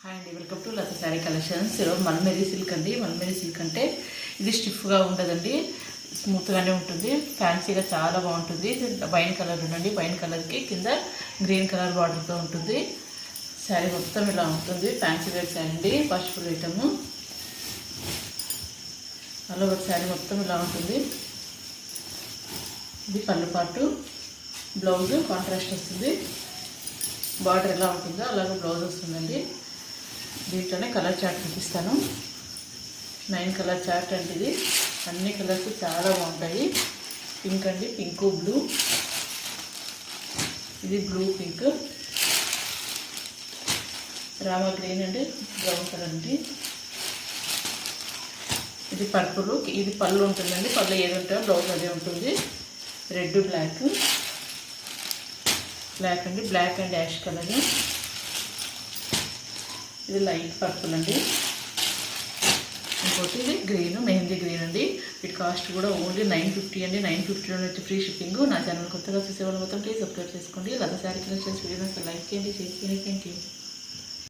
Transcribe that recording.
Hi అండి, welcome to Latha sari collections. ఈరోజు మల్మేరీ silk అండి. మల్మేరీ సిల్క్ అంటే ఇది స్టిఫ్గా ఉండదండి, స్మూత్గానే ఉంటుంది. ఫ్యాన్సీగా చాలా బాగుంటుంది. వైన్ కలర్ ఉండండి, వైన్ కలర్కి కింద గ్రీన్ కలర్ బార్డర్తో ఉంటుంది. శారీ మొత్తం ఇలా ఉంటుంది. ఫ్యాన్సీ వేర్ శారీ అండి, పసుపు ఐటము. అలా ఒక శారీ మొత్తం ఇలా ఉంటుంది. ఇది పళ్ళు పాటు, బ్లౌజ్ కాంట్రాస్ట్ వస్తుంది. బార్డర్ ఎలా ఉంటుందో అలాగే బ్లౌజ్ వస్తుందండి. దీంట్లోనే కలర్ చార్ట్ చూపిస్తాను. 9 కలర్ చార్ట్ అండి. ఇది అన్ని కలర్స్ చాలా బాగుంటాయి. పింక్ అండి, పింక్ బ్లూ, ఇది బ్లూ పింక్, రామా గ్రీన్ అండి, బ్రౌన్ కలర్ అండి. ఇది పర్పుల్, ఇది పళ్ళు ఉంటుందండి. పళ్ళు ఏది ఉంటుందో బ్లౌజ్ అదే ఉంటుంది. రెడ్ బ్లాక్, బ్లాక్ అండి, బ్లాక్ అండ్ యాష్ కలర్. ఇది లైట్ పర్పుల్ అండి. ఇంకోటి ఇది గ్రీన్, మెహందీ గ్రీన్ అండి. వీటి కాస్ట్ కూడా ఓన్లీ 950 అండి. 950లో వచ్చి ఫ్రీ షిప్పింగ్. నా ఛానల్ కొత్తగా చూసేవాళ్ళు మొత్తం ప్లీజ్ సబ్స్క్రైబ్ చేసుకోండి. లత శారీ కలెక్షన్స్ వీడియోస్ లైక్ చేయండి, షేర్ చేయండి. Thank you.